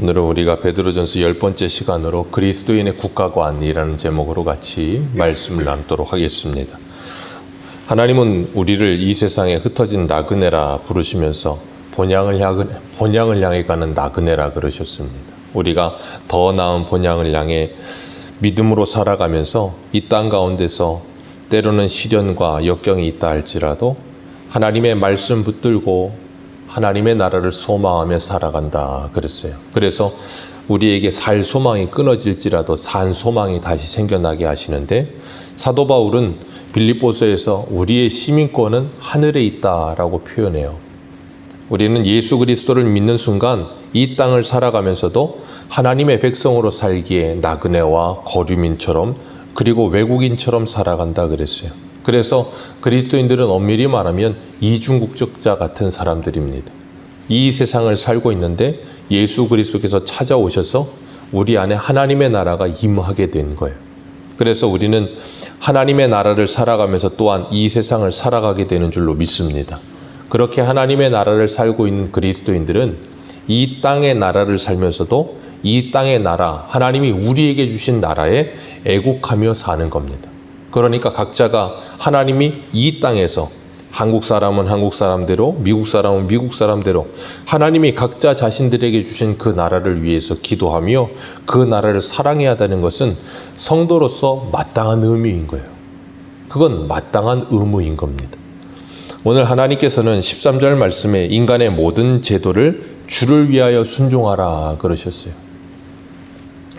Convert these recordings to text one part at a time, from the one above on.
오늘은 우리가 베드로전서 10번째 시간으로 그리스도인의 국가관이라는 제목으로 같이 말씀을 나누도록 하겠습니다. 하나님은 우리를 이 세상에 흩어진 나그네라 부르시면서 본향을 향해 가는 나그네라 그러셨습니다. 우리가 더 나은 본향을 향해 믿음으로 살아가면서 이 땅 가운데서 때로는 시련과 역경이 있다 할지라도 하나님의 말씀 붙들고 하나님의 나라를 소망하며 살아간다 그랬어요. 그래서 우리에게 살 소망이 끊어질지라도 산 소망이 다시 생겨나게 하시는데, 사도 바울은 빌립보서에서 우리의 시민권은 하늘에 있다라고 표현해요. 우리는 예수 그리스도를 믿는 순간 이 땅을 살아가면서도 하나님의 백성으로 살기에 나그네와 거류민처럼 그리고 외국인처럼 살아간다 그랬어요. 그래서 그리스도인들은 엄밀히 말하면 이중국적자 같은 사람들입니다. 이 세상을 살고 있는데 예수 그리스도께서 찾아오셔서 우리 안에 하나님의 나라가 임하게 된 거예요. 그래서 우리는 하나님의 나라를 살아가면서 또한 이 세상을 살아가게 되는 줄로 믿습니다. 그렇게 하나님의 나라를 살고 있는 그리스도인들은 이 땅의 나라를 살면서도 이 땅의 나라, 하나님이 우리에게 주신 나라에 애국하며 사는 겁니다. 그러니까 각자가 하나님이 이 땅에서 한국 사람은 한국 사람대로, 미국 사람은 미국 사람대로 하나님이 각자 자신들에게 주신 그 나라를 위해서 기도하며 그 나라를 사랑해야 한다는 것은 성도로서 마땅한 의무인 거예요. 그건 마땅한 의무인 겁니다. 오늘 하나님께서는 13절 말씀에 인간의 모든 제도를 주를 위하여 순종하라 그러셨어요.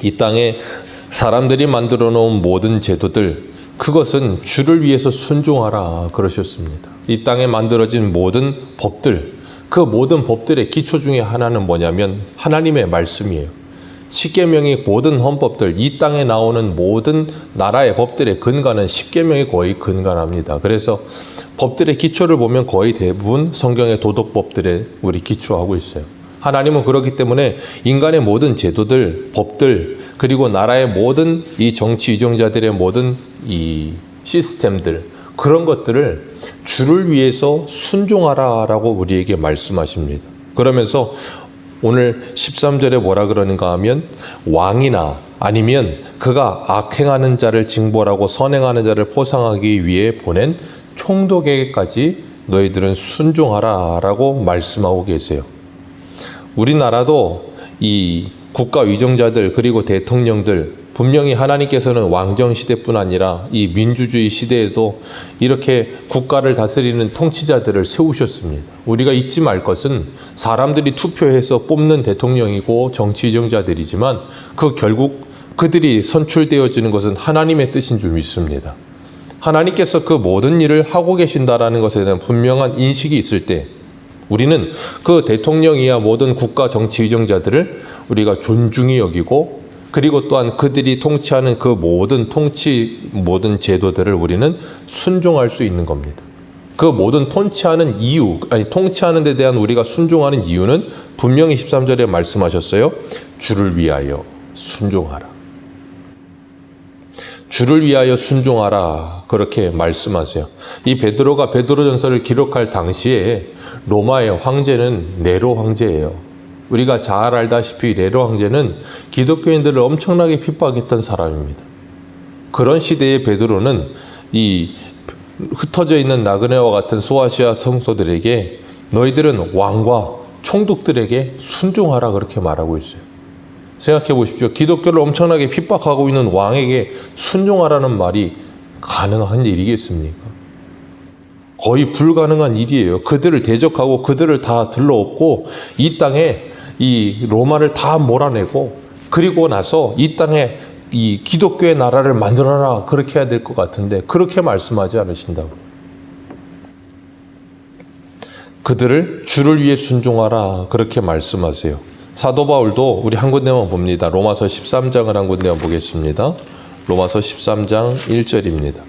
이 땅에 사람들이 만들어 놓은 모든 제도들, 그것은 주를 위해서 순종하라 그러셨습니다. 이 땅에 만들어진 모든 법들, 그 모든 법들의 기초 중에 하나는 뭐냐면 하나님의 말씀이에요. 십계명의 모든 헌법들, 이 땅에 나오는 모든 나라의 법들의 근간은 십계명이 거의 근간합니다. 그래서 법들의 기초를 보면 거의 대부분 성경의 도덕법들에 우리 기초하고 있어요. 하나님은 그렇기 때문에 인간의 모든 제도들, 법들, 그리고 나라의 모든 이 정치 유정자들의 모든 이 시스템들, 그런 것들을 주를 위해서 순종하라라고 우리에게 말씀하십니다. 그러면서 오늘 13절에 뭐라 그러는가 하면 왕이나 아니면 그가 악행하는 자를 징벌하고 선행하는 자를 포상하기 위해 보낸 총독에게까지 너희들은 순종하라라고 말씀하고 계세요. 우리나라도 이 국가 위정자들 그리고 대통령들, 분명히 하나님께서는 왕정 시대뿐 아니라 이 민주주의 시대에도 이렇게 국가를 다스리는 통치자들을 세우셨습니다. 우리가 잊지 말 것은 사람들이 투표해서 뽑는 대통령이고 정치 위정자들이지만 그 결국 그들이 선출되어지는 것은 하나님의 뜻인 줄 믿습니다. 하나님께서 그 모든 일을 하고 계신다라는 것에 대한 분명한 인식이 있을 때 우리는 그 대통령이야 모든 국가 정치 위정자들을 우리가 존중히 여기고, 그리고 또한 그들이 통치하는 그 모든 제도들을 우리는 순종할 수 있는 겁니다. 그 모든 통치하는 데 대한 우리가 순종하는 이유는 분명히 13절에 말씀하셨어요. 주를 위하여 순종하라. 주를 위하여 순종하라 그렇게 말씀하세요. 이 베드로가 베드로전서를 기록할 당시에 로마의 황제는 네로 황제예요. 우리가 잘 알다시피 네로 황제는 기독교인들을 엄청나게 핍박했던 사람입니다. 그런 시대의 베드로는 이 흩어져 있는 나그네와 같은 소아시아 성도들에게 너희들은 왕과 총독들에게 순종하라 그렇게 말하고 있어요. 생각해 보십시오. 기독교를 엄청나게 핍박하고 있는 왕에게 순종하라는 말이 가능한 일이겠습니까? 거의 불가능한 일이에요. 그들을 대적하고 그들을 다 들러엎고 이 땅에 이 로마를 다 몰아내고, 그리고 나서 이 땅에 이 기독교의 나라를 만들어라 그렇게 해야 될 것 같은데 그렇게 말씀하지 않으신다고. 그들을 주를 위해 순종하라 그렇게 말씀하세요. 사도 바울도 우리 한 군데만 봅니다. 로마서 13장을 한 군데만 보겠습니다. 로마서 13장 1절입니다.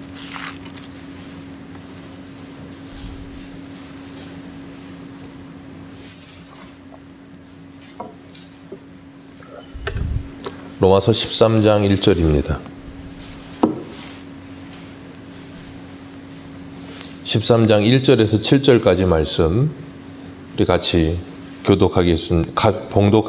로마서 13장 1절입니다. 13장 1절에서 7절까지 말씀 우리 같이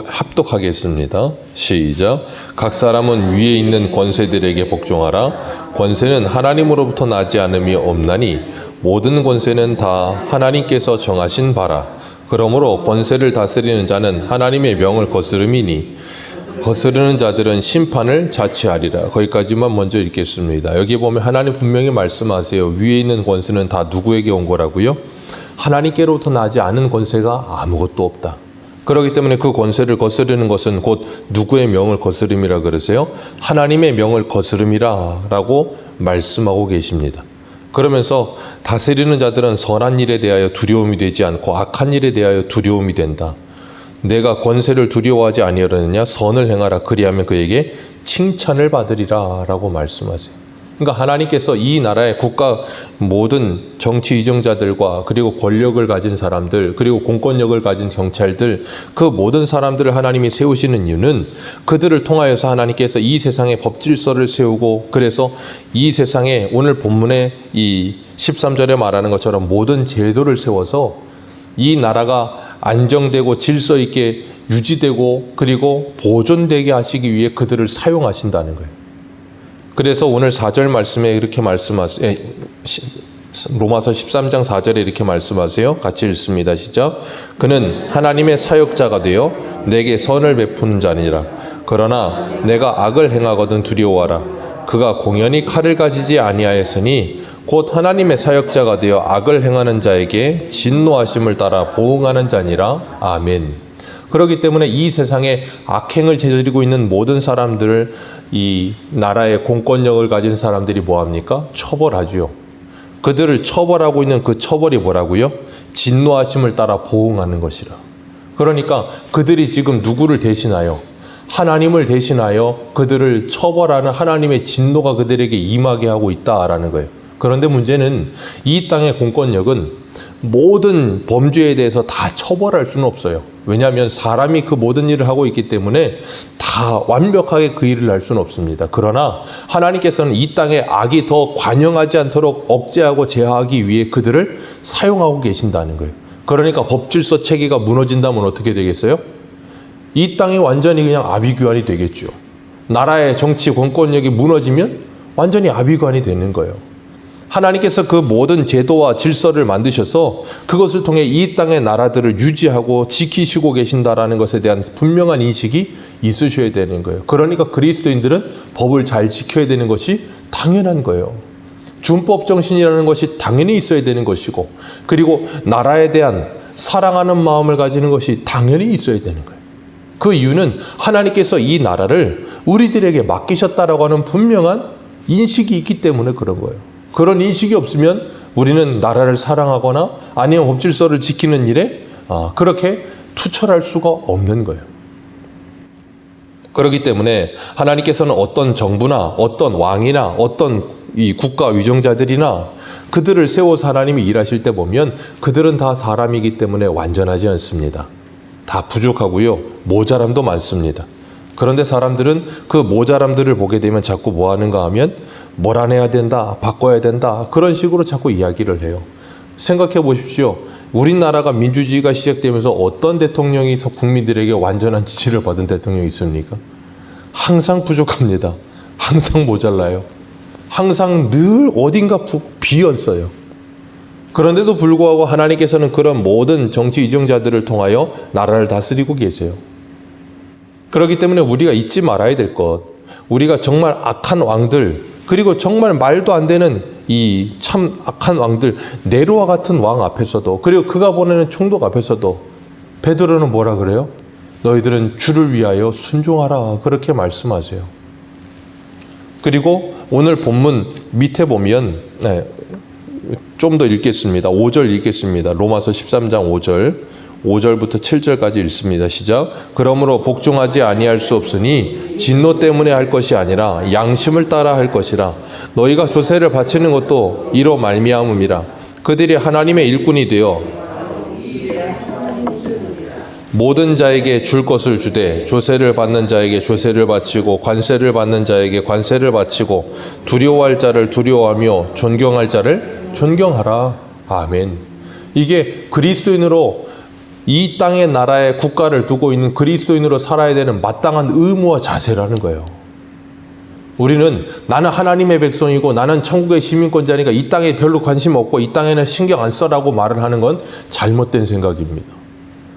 합독하겠습니다. 시작. 각 사람은 위에 있는 권세들에게 복종하라. 권세는 하나님으로부터 나지 않음이 없나니 모든 권세는 다 하나님께서 정하신 바라. 그러므로 권세를 다스리는 자는 하나님의 명을 거스름이니 거스르는 자들은 심판을 자취하리라. 거기까지만 먼저 읽겠습니다. 여기 보면 하나님 분명히 말씀하세요. 위에 있는 권세는 다 누구에게 온 거라고요? 하나님께로부터 나지 않은 권세가 아무것도 없다. 그렇기 때문에 그 권세를 거스르는 것은 곧 누구의 명을 거스름이라 그러세요? 하나님의 명을 거스름이라 라고 말씀하고 계십니다. 그러면서 다스리는 자들은 선한 일에 대하여 두려움이 되지 않고 악한 일에 대하여 두려움이 된다. 내가 권세를 두려워하지 아니하느냐? 선을 행하라. 그리하면 그에게 칭찬을 받으리라 라고 말씀하세요. 그러니까 하나님께서 이 나라의 국가 모든 정치 위정자들과 그리고 권력을 가진 사람들 그리고 공권력을 가진 경찰들 그 모든 사람들을 하나님이 세우시는 이유는 그들을 통하여서 하나님께서 이 세상에 법질서를 세우고 그래서 이 세상에 오늘 본문의 이 13절에 말하는 것처럼 모든 제도를 세워서 이 나라가 안정되고 질서 있게 유지되고 그리고 보존되게 하시기 위해 그들을 사용하신다는 거예요. 그래서 오늘 4절 말씀에 이렇게 말씀하세요. 로마서 13장 4절에 이렇게 말씀하세요. 같이 읽습니다. 시작. 그는 하나님의 사역자가 되어 내게 선을 베푸는 자니라. 그러나 내가 악을 행하거든 두려워하라. 그가 공연히 칼을 가지지 아니하였으니 곧 하나님의 사역자가 되어 악을 행하는 자에게 진노하심을 따라 보응하는 자니라. 아멘. 그렇기 때문에 이 세상에 악행을 저지르고 있는 모든 사람들을 이 나라의 공권력을 가진 사람들이 뭐합니까? 처벌하죠. 그들을 처벌하고 있는 그 처벌이 뭐라고요? 진노하심을 따라 보응하는 것이라. 그러니까 그들이 지금 누구를 대신하여? 하나님을 대신하여 그들을 처벌하는 하나님의 진노가 그들에게 임하게 하고 있다라는 거예요. 그런데 문제는 이 땅의 공권력은 모든 범죄에 대해서 다 처벌할 수는 없어요. 왜냐하면 사람이 그 모든 일을 하고 있기 때문에 다 완벽하게 그 일을 할 수는 없습니다. 그러나 하나님께서는 이 땅에 악이 더 관영하지 않도록 억제하고 제어하기 위해 그들을 사용하고 계신다는 거예요. 그러니까 법질서 체계가 무너진다면 어떻게 되겠어요? 이 땅이 완전히 그냥 아비규환이 되겠죠. 나라의 정치 공권력이 무너지면 완전히 아비규환이 되는 거예요. 하나님께서 그 모든 제도와 질서를 만드셔서 그것을 통해 이 땅의 나라들을 유지하고 지키시고 계신다라는 것에 대한 분명한 인식이 있으셔야 되는 거예요. 그러니까 그리스도인들은 법을 잘 지켜야 되는 것이 당연한 거예요. 준법 정신이라는 것이 당연히 있어야 되는 것이고 그리고 나라에 대한 사랑하는 마음을 가지는 것이 당연히 있어야 되는 거예요. 그 이유는 하나님께서 이 나라를 우리들에게 맡기셨다라고 하는 분명한 인식이 있기 때문에 그런 거예요. 그런 인식이 없으면 우리는 나라를 사랑하거나 아니면 법질서를 지키는 일에 그렇게 투철할 수가 없는 거예요. 그렇기 때문에 하나님께서는 어떤 정부나 어떤 왕이나 어떤 이 국가 위정자들이나 그들을 세워서 하나님이 일하실 때 보면 그들은 다 사람이기 때문에 완전하지 않습니다. 다 부족하고요. 모자람도 많습니다. 그런데 사람들은 그 모자람들을 보게 되면 자꾸 뭐 하는가 하면 몰아내야 된다, 바꿔야 된다 그런 식으로 자꾸 이야기를 해요. 생각해 보십시오. 우리나라가 민주주의가 시작되면서 어떤 대통령이 국민들에게 완전한 지지를 받은 대통령이 있습니까? 항상 부족합니다. 항상 모자라요. 항상 늘 어딘가 비었어요. 그런데도 불구하고 하나님께서는 그런 모든 정치 위정자들을 통하여 나라를 다스리고 계세요. 그렇기 때문에 우리가 잊지 말아야 될 것, 우리가 정말 악한 왕들 그리고 정말 말도 안 되는 이 참 악한 왕들 네로와 같은 왕 앞에서도 그리고 그가 보내는 총독 앞에서도 베드로는 뭐라 그래요? 너희들은 주를 위하여 순종하라 그렇게 말씀하세요. 그리고 오늘 본문 밑에 보면 좀 더 읽겠습니다. 5절 읽겠습니다. 로마서 13장 5절부터 7절까지 읽습니다. 시작. 그러므로 복종하지 아니할 수 없으니 진노 때문에 할 것이 아니라 양심을 따라 할 것이라. 너희가 조세를 바치는 것도 이로 말미암음이라. 그들이 하나님의 일꾼이 되어 모든 자에게 줄 것을 주되 조세를 받는 자에게 조세를 바치고 관세를 받는 자에게 관세를 바치고 두려워할 자를 두려워하며 존경할 자를 존경하라. 아멘. 이게 그리스도인으로 이 땅의 나라에 국가를 두고 있는 그리스도인으로 살아야 되는 마땅한 의무와 자세라는 거예요. 우리는 나는 하나님의 백성이고 나는 천국의 시민권자니까 이 땅에 별로 관심 없고 이 땅에는 신경 안 써라고 말을 하는 건 잘못된 생각입니다.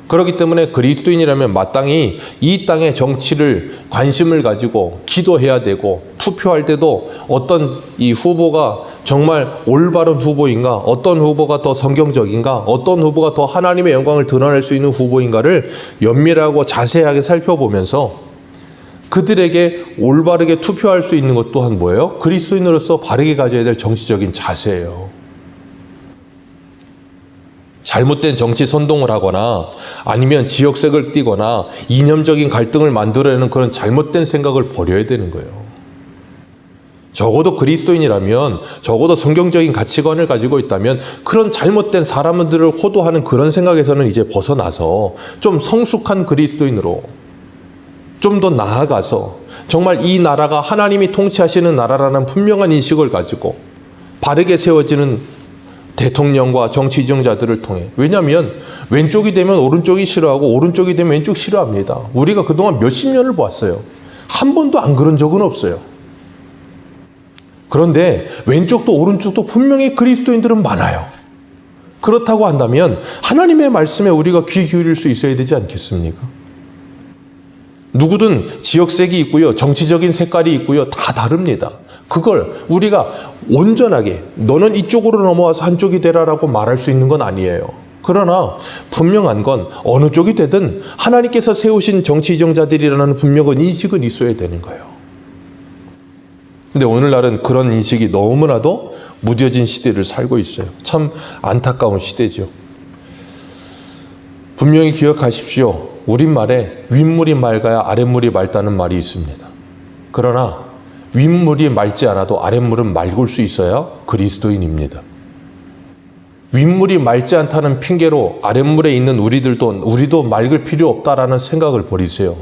그렇기 때문에 그리스도인이라면 마땅히 이 땅의 정치를 관심을 가지고 기도해야 되고, 투표할 때도 어떤 이 후보가 정말 올바른 후보인가, 어떤 후보가 더 성경적인가, 어떤 후보가 더 하나님의 영광을 드러낼 수 있는 후보인가를 연밀하고 자세하게 살펴보면서 그들에게 올바르게 투표할 수 있는 것 또한 뭐예요? 그리스도인으로서 바르게 가져야 될 정치적인 자세예요. 잘못된 정치 선동을 하거나 아니면 지역색을 띠거나 이념적인 갈등을 만들어내는 그런 잘못된 생각을 버려야 되는 거예요. 적어도 그리스도인이라면, 적어도 성경적인 가치관을 가지고 있다면 그런 잘못된 사람들을 호도하는 그런 생각에서는 이제 벗어나서 좀 성숙한 그리스도인으로 좀 더 나아가서 정말 이 나라가 하나님이 통치하시는 나라라는 분명한 인식을 가지고 바르게 세워지는 대통령과 정치 지정자들을 통해, 왜냐하면 왼쪽이 되면 오른쪽이 싫어하고 오른쪽이 되면 왼쪽 싫어합니다. 우리가 그동안 몇십 년을 보았어요. 한 번도 안 그런 적은 없어요. 그런데 왼쪽도 오른쪽도 분명히 그리스도인들은 많아요. 그렇다고 한다면 하나님의 말씀에 우리가 귀 기울일 수 있어야 되지 않겠습니까? 누구든 지역색이 있고요, 정치적인 색깔이 있고요, 다 다릅니다. 그걸 우리가 온전하게 너는 이쪽으로 넘어와서 한쪽이 되라라고 말할 수 있는 건 아니에요. 그러나 분명한 건 어느 쪽이 되든 하나님께서 세우신 정치 지정자들이라는 분명한 인식은 있어야 되는 거예요. 근데 오늘날은 그런 인식이 너무나도 무뎌진 시대를 살고 있어요. 참 안타까운 시대죠. 분명히 기억하십시오. 우리말에 윗물이 맑아야 아랫물이 맑다는 말이 있습니다. 그러나 윗물이 맑지 않아도 아랫물은 맑을 수 있어야 그리스도인입니다. 윗물이 맑지 않다는 핑계로 아랫물에 있는 우리도 맑을 필요 없다라는 생각을 버리세요.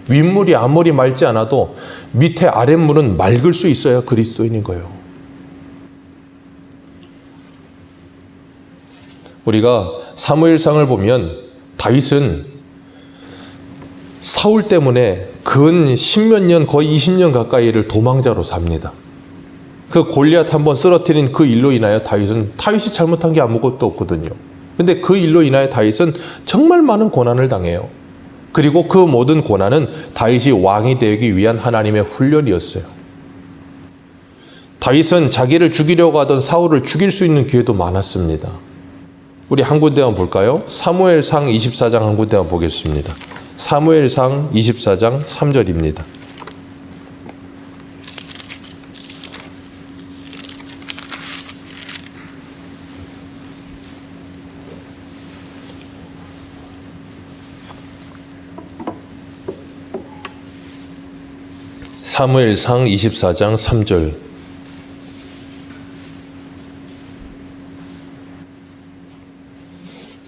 윗물이 아무리 맑지 않아도 밑에 아랫물은 맑을 수 있어야 그리스도인인 거예요. 우리가 사무엘상을 보면 다윗은 사울 때문에 근 10몇 년, 거의 20년 가까이를 도망자로 삽니다. 그 골리앗 한번 쓰러뜨린 그 일로 인하여 다윗이 잘못한 게 아무것도 없거든요. 근데 그 일로 인하여 다윗은 정말 많은 고난을 당해요. 그리고 그 모든 고난은 다윗이 왕이 되기 위한 하나님의 훈련이었어요. 다윗은 자기를 죽이려고 하던 사울을 죽일 수 있는 기회도 많았습니다. 우리 한 군데만 볼까요? 사무엘상 24장 한 군데만 보겠습니다. 사무엘상 24장 3절입니다. 사무엘상 24장 3절.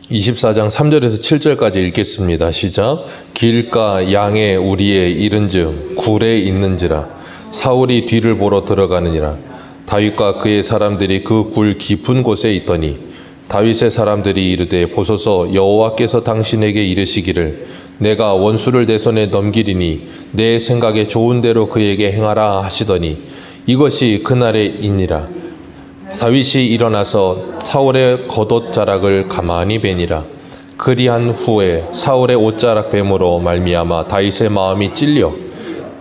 (24장 3절에서 7절까지) 읽겠습니다. 시작. 길가 양의 우리에 이른즉 굴에 있는지라 사울이 뒤를 보러 들어가느니라. 다윗과 그의 사람들이 그 굴 깊은 곳에 있더니 다윗의 사람들이 이르되 보소서 여호와께서 당신에게 이르시기를 내가 원수를 내 손에 넘기리니 내 생각에 좋은 대로 그에게 행하라 하시더니 이것이 그날에이니라. 다윗이 일어나서 사울의 겉옷자락을 가만히 베니라. 그리한 후에 사울의 옷자락 뱀으로 말미암아 다윗의 마음이 찔려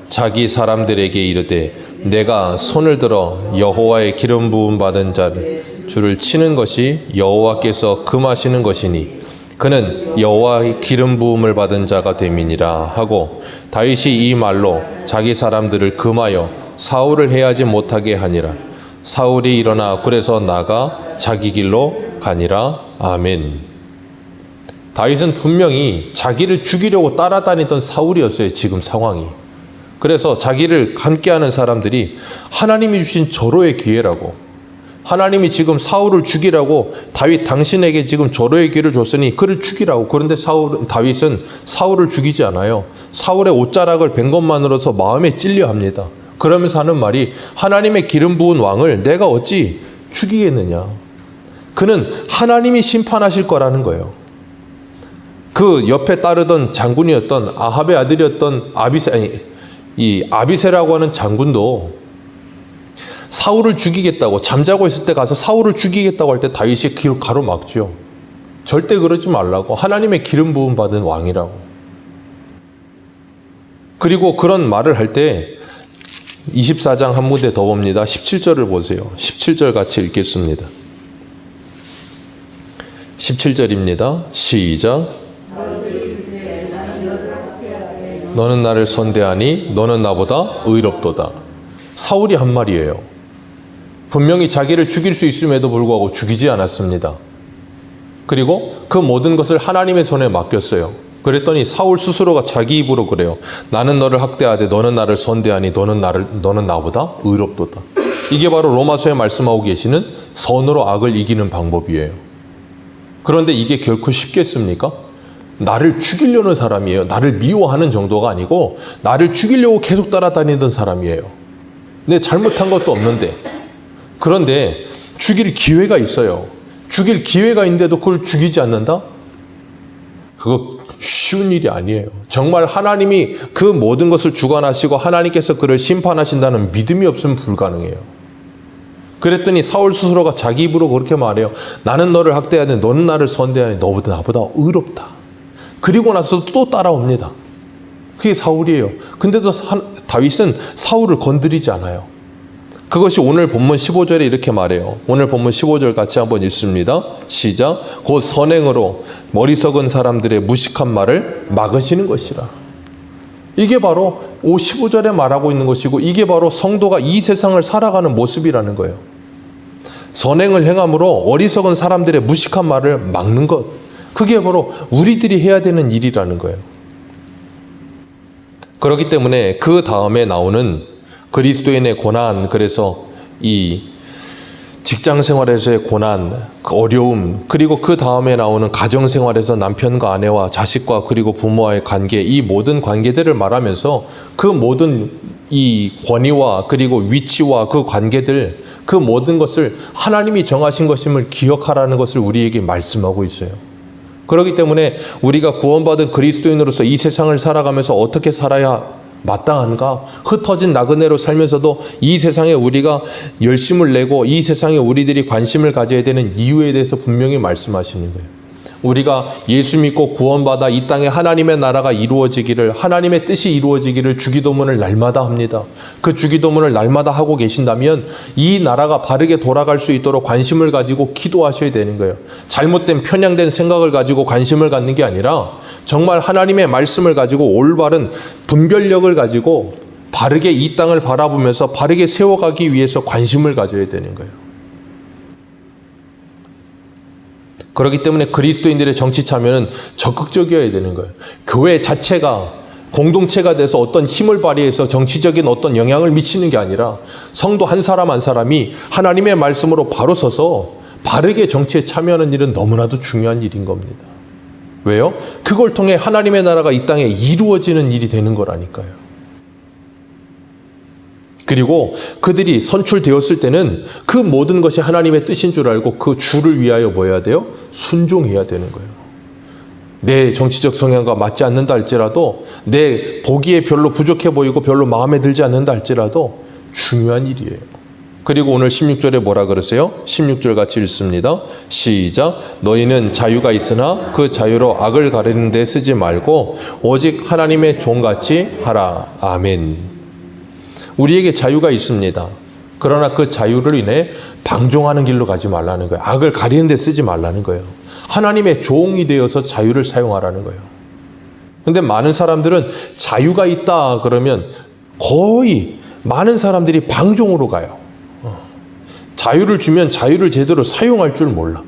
자기 사람들에게 이르되 내가 손을 들어 여호와의 기름 부음 받은 줄을 치는 것이 여호와께서 금하시는 것이니 그는 여호와의 기름 부음을 받은 자가 됨이니라 하고 다윗이 이 말로 자기 사람들을 금하여 사울을 해하지 못하게 하니라. 사울이 일어나 굴에서 나가 자기 길로 가니라. 아멘. 다윗은 분명히 자기를 죽이려고 따라다니던 사울이었어요. 지금 상황이. 그래서 자기를 함께하는 사람들이 하나님이 주신 절호의 기회라고, 하나님이 지금 사울을 죽이라고, 다윗 당신에게 지금 절호의 기회를 줬으니 그를 죽이라고. 그런데 다윗은 사울을 죽이지 않아요. 사울의 옷자락을 벤 것만으로서 마음에 찔려 합니다. 그러면서 하는 말이 하나님의 기름 부은 왕을 내가 어찌 죽이겠느냐. 그는 하나님이 심판하실 거라는 거예요. 그 옆에 따르던 장군이었던 아합의 아들이었던 이 아비새라고 하는 장군도 사울을 죽이겠다고, 잠자고 있을 때 가서 사울을 죽이겠다고 할 때 다윗이 가로막죠. 절대 그러지 말라고. 하나님의 기름 부음 받은 왕이라고. 그리고 그런 말을 할 때 24장 한 무대 더 봅니다. 17절을 보세요. 17절 같이 읽겠습니다. 17절입니다. 시작. 너는 나를 선대하니 너는 나보다 의롭도다. 사울이 한 말이에요. 분명히 자기를 죽일 수 있음에도 불구하고 죽이지 않았습니다. 그리고 그 모든 것을 하나님의 손에 맡겼어요. 그랬더니 사울 스스로가 자기 입으로 그래요. 나는 너를 학대하되 너는 나를 선대하니 너는 나보다 의롭도다. 이게 바로 로마서에 말씀하고 계시는 선으로 악을 이기는 방법이에요. 그런데 이게 결코 쉽겠습니까? 나를 죽이려는 사람이에요. 나를 미워하는 정도가 아니고 나를 죽이려고 계속 따라다니던 사람이에요. 내 잘못한 것도 없는데. 그런데 죽일 기회가 있어요. 죽일 기회가 있는데도 그걸 죽이지 않는다? 그거 쉬운 일이 아니에요. 정말 하나님이 그 모든 것을 주관하시고 하나님께서 그를 심판하신다는 믿음이 없으면 불가능해요. 그랬더니 사울 스스로가 자기 입으로 그렇게 말해요. 나는 너를 학대하되 너는 나를 선대하니 너보다 나보다 의롭다. 그리고 나서 또 따라옵니다. 그게 사울이에요. 근데도 다윗은 사울을 건드리지 않아요. 그것이 오늘 본문 15절에 이렇게 말해요. 오늘 본문 15절 같이 한번 읽습니다. 시작. 곧 선행으로 머리 썩은 사람들의 무식한 말을 막으시는 것이라. 이게 바로 15절에 말하고 있는 것이고 이게 바로 성도가 이 세상을 살아가는 모습이라는 거예요. 선행을 행함으로 어리석은 사람들의 무식한 말을 막는 것. 그게 바로 우리들이 해야 되는 일이라는 거예요. 그렇기 때문에 그 다음에 나오는 그리스도인의 고난, 그래서 이 직장 생활에서의 고난, 그 어려움, 그리고 그 다음에 나오는 가정 생활에서 남편과 아내와 자식과 그리고 부모와의 관계, 이 모든 관계들을 말하면서 그 모든 이 권위와 그리고 위치와 그 관계들, 그 모든 것을 하나님이 정하신 것임을 기억하라는 것을 우리에게 말씀하고 있어요. 그렇기 때문에 우리가 구원받은 그리스도인으로서 이 세상을 살아가면서 어떻게 살아야 마땅한가? 흩어진 나그네로 살면서도 이 세상에 우리가 열심을 내고 이 세상에 우리들이 관심을 가져야 되는 이유에 대해서 분명히 말씀하시는 거예요. 우리가 예수 믿고 구원받아 이 땅에 하나님의 나라가 이루어지기를, 하나님의 뜻이 이루어지기를 주기도문을 날마다 합니다. 그 주기도문을 날마다 하고 계신다면 이 나라가 바르게 돌아갈 수 있도록 관심을 가지고 기도하셔야 되는 거예요. 잘못된 편향된 생각을 가지고 관심을 갖는 게 아니라 정말 하나님의 말씀을 가지고 올바른 분별력을 가지고 바르게 이 땅을 바라보면서 바르게 세워가기 위해서 관심을 가져야 되는 거예요. 그렇기 때문에 그리스도인들의 정치 참여는 적극적이어야 되는 거예요. 교회 자체가 공동체가 돼서 어떤 힘을 발휘해서 정치적인 어떤 영향을 미치는 게 아니라 성도 한 사람 한 사람이 하나님의 말씀으로 바로 서서 바르게 정치에 참여하는 일은 너무나도 중요한 일인 겁니다. 왜요? 그걸 통해 하나님의 나라가 이 땅에 이루어지는 일이 되는 거라니까요. 그리고 그들이 선출되었을 때는 그 모든 것이 하나님의 뜻인 줄 알고 그 주를 위하여 뭐 해야 돼요? 순종해야 되는 거예요. 내 정치적 성향과 맞지 않는다 할지라도, 내 보기에 별로 부족해 보이고 별로 마음에 들지 않는다 할지라도 중요한 일이에요. 그리고 오늘 16절에 뭐라 그러세요? 16절 같이 읽습니다. 시작. 너희는 자유가 있으나 그 자유로 악을 가리는 데 쓰지 말고 오직 하나님의 종같이 하라. 아멘. 우리에게 자유가 있습니다. 그러나 그 자유를 인해 방종하는 길로 가지 말라는 거예요. 악을 가리는 데 쓰지 말라는 거예요. 하나님의 종이 되어서 자유를 사용하라는 거예요. 근데 많은 사람들은 자유가 있다 그러면 거의 많은 사람들이 방종으로 가요. 자유를 주면 자유를 제대로 사용할 줄 몰라.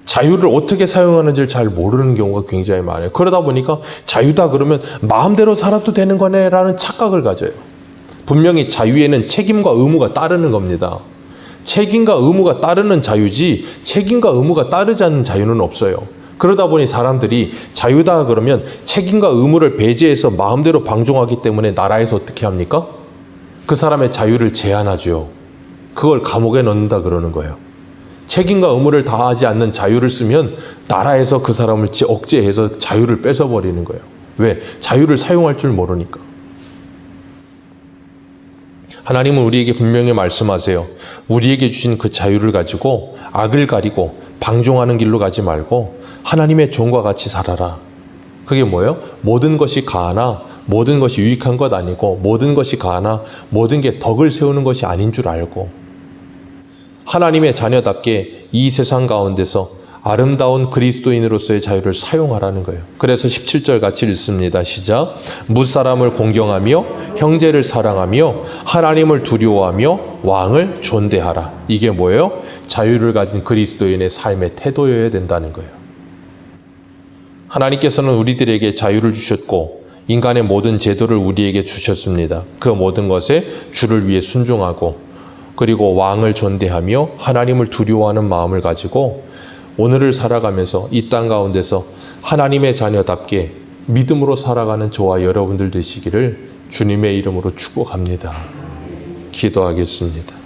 자유를 어떻게 사용하는지를 잘 모르는 경우가 굉장히 많아요. 그러다 보니까 자유다 그러면 마음대로 살아도 되는 거네라는 착각을 가져요. 분명히 자유에는 책임과 의무가 따르는 겁니다. 책임과 의무가 따르는 자유지 책임과 의무가 따르지 않는 자유는 없어요. 그러다 보니 사람들이 자유다 그러면 책임과 의무를 배제해서 마음대로 방종하기 때문에 나라에서 어떻게 합니까? 그 사람의 자유를 제한하죠. 그걸 감옥에 넣는다 그러는 거예요. 책임과 의무를 다하지 않는 자유를 쓰면 나라에서 그 사람을 억제해서 자유를 뺏어버리는 거예요. 왜? 자유를 사용할 줄 모르니까. 하나님은 우리에게 분명히 말씀하세요. 우리에게 주신 그 자유를 가지고 악을 가리고 방종하는 길로 가지 말고 하나님의 종과 같이 살아라. 그게 뭐예요? 모든 것이 가하나 모든 것이 유익한 것 아니고 모든 것이 가하나 모든 게 덕을 세우는 것이 아닌 줄 알고 하나님의 자녀답게 이 세상 가운데서 아름다운 그리스도인으로서의 자유를 사용하라는 거예요. 그래서 17절 같이 읽습니다. 시작. 무사람을 공경하며 형제를 사랑하며 하나님을 두려워하며 왕을 존대하라. 이게 뭐예요? 자유를 가진 그리스도인의 삶의 태도여야 된다는 거예요. 하나님께서는 우리들에게 자유를 주셨고 인간의 모든 제도를 우리에게 주셨습니다. 그 모든 것에 주를 위해 순종하고 그리고 왕을 존대하며 하나님을 두려워하는 마음을 가지고 오늘을 살아가면서 이 땅 가운데서 하나님의 자녀답게 믿음으로 살아가는 저와 여러분들 되시기를 주님의 이름으로 축복합니다. 기도하겠습니다.